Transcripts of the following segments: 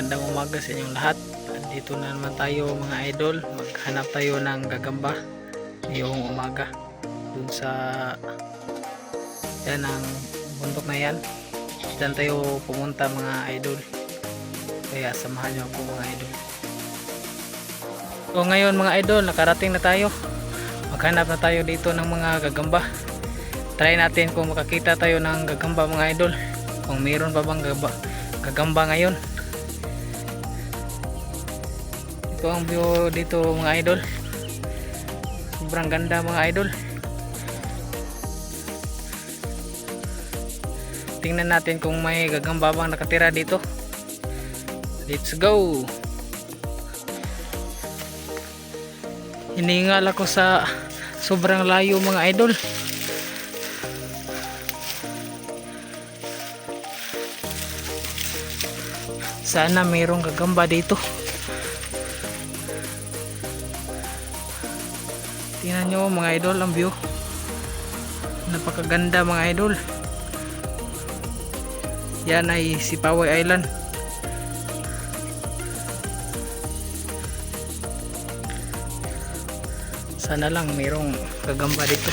magandang umaga sa inyong lahat. Dito na naman tayo mga idol. Maghanap tayo ng gagamba ngayong umaga. Dun sa yan ang bundok na yan. Diyan tayo pumunta mga idol. Kaya samahan nyo ako mga idol. So ngayon mga idol, nakarating na tayo. Maghanap na tayo dito ng mga gagamba. Try natin kung makakita tayo ng gagamba mga idol. Kung mayroon pa bang gagamba ngayon. Ito ang view dito mga idol. Sobrang ganda mga idol. Tingnan natin kung may gagamba bang nakatira dito. Let's go. Hiningal ako sa sobrang layo mga idol. Sana mayroong gagamba dito. Tingnan nyo mga idol ang view. Napakaganda mga idol. Yan ay Sipaway Island. Sana lang mayroong gagamba dito.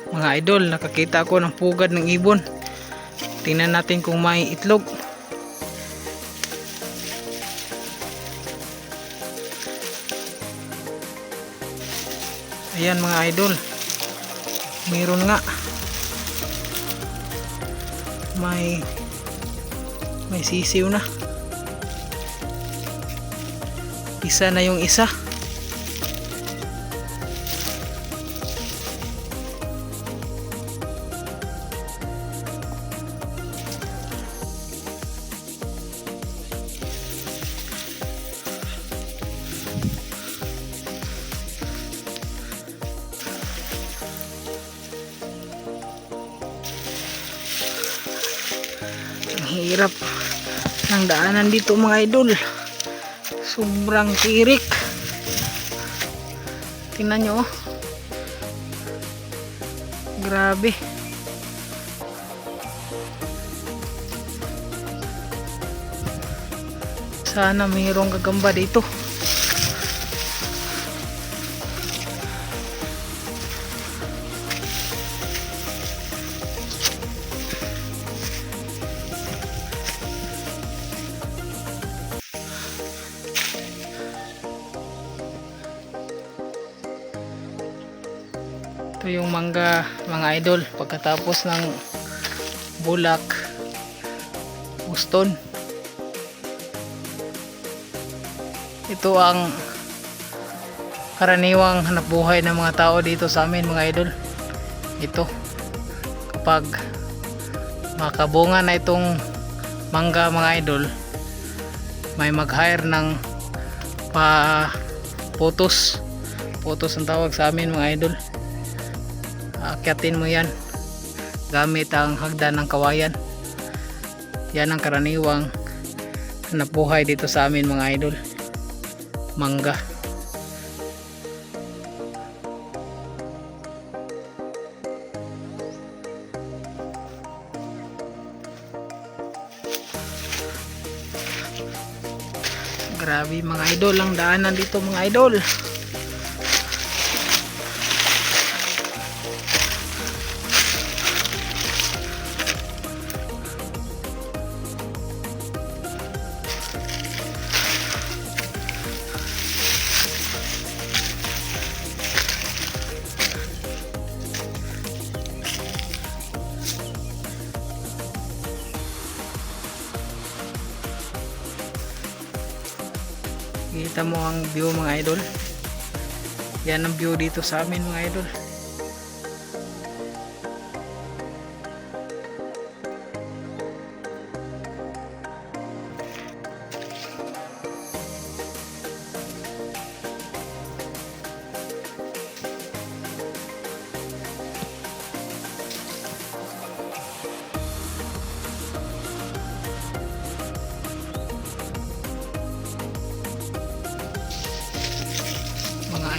Mga idol, nakakita ako ng pugad ng ibon. Tingnan natin kung may itlog. Ayan mga idol, mayroon nga. May sisiw na. Isa na yung isa. Hirap ng daanan dito mga idol. Sobrang tirik. Tingnan nyo oh. Grabe. Sana mayroong gagamba dito. Ito yung mangga mga idol, pagkatapos ng bulak uston. Ito ang karaniwang hanapbuhay ng mga tao dito sa amin mga idol. Ito kapag makabunga na itong mangga mga idol, may mag-hire ng putos ang tawag sa amin mga idol. Akyatin mo yan gamit ang hagdan ng kawayan. Yan ang karaniwang hanapbuhay dito sa amin mga idol. Mangga. Grabe mga idol ang daanan dito mga idol. Kita mo ang view mga idol. Yan ang view dito sa amin mga idol.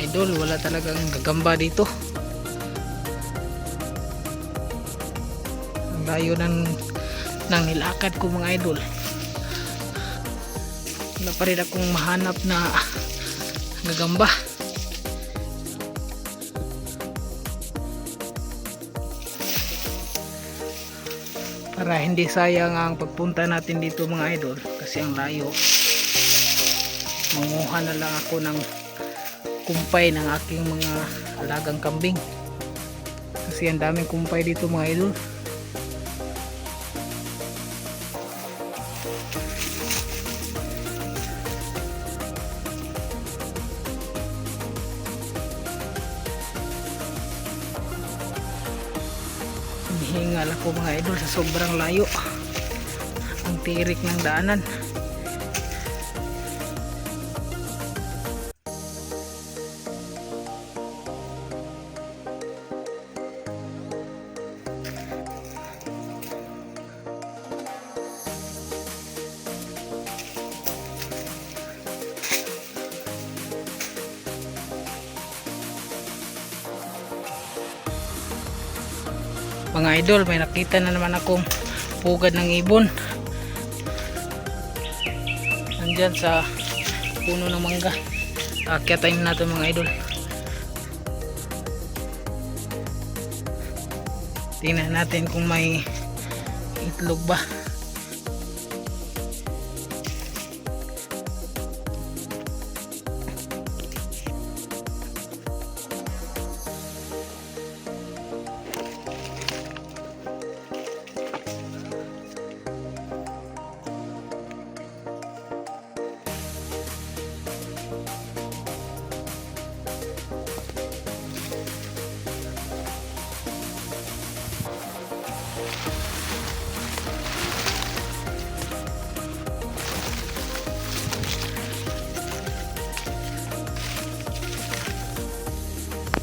idol, wala talagang gagamba dito. Ang layo ng nilakad ko mga idol. Wala pa rin akong mahanap na gagamba. Para hindi sayang ang pagpunta natin dito mga idol, kasi ang layo, manguha na lang ako ng kumpay ng aking mga alagang kambing, kasi ang daming kumpay dito mga idol. Hinihingal ako mga idol sa sobrang layo, ang tirik ng daanan. Mga idol, may nakita na naman akong pugad ng ibon. Nandyan sa puno ng mangga. Akyatin natin mga idol. Tingnan natin kung may itlog ba.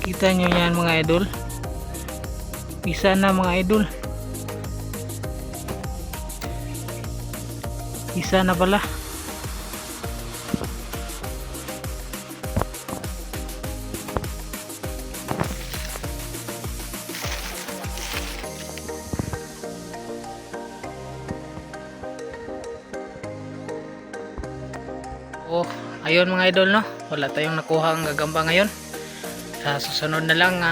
Kita nyo yan mga idol, isa na mga idol, isa na pala. Oh, ayun mga idol, no, wala tayong nakuha ang gagamba ngayon. Sa susunod na lang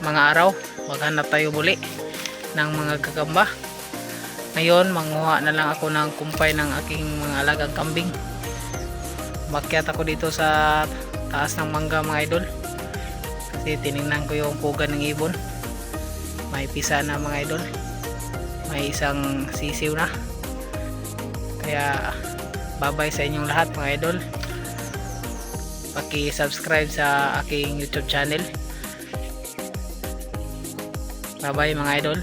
mga araw, maghanap tayo muli ng mga gagamba. Ngayon, manguha na lang ako ng kumpay ng aking mga alagang kambing. Makyat ako dito sa taas ng mangga mga idol, kasi tinignan ko yung puga ng ibon. May pisa na mga idol, may isang sisiw na. Kaya bye-bye sa inyong lahat mga idol. Paki-subscribe sa aking YouTube channel. Bye bye mga idol.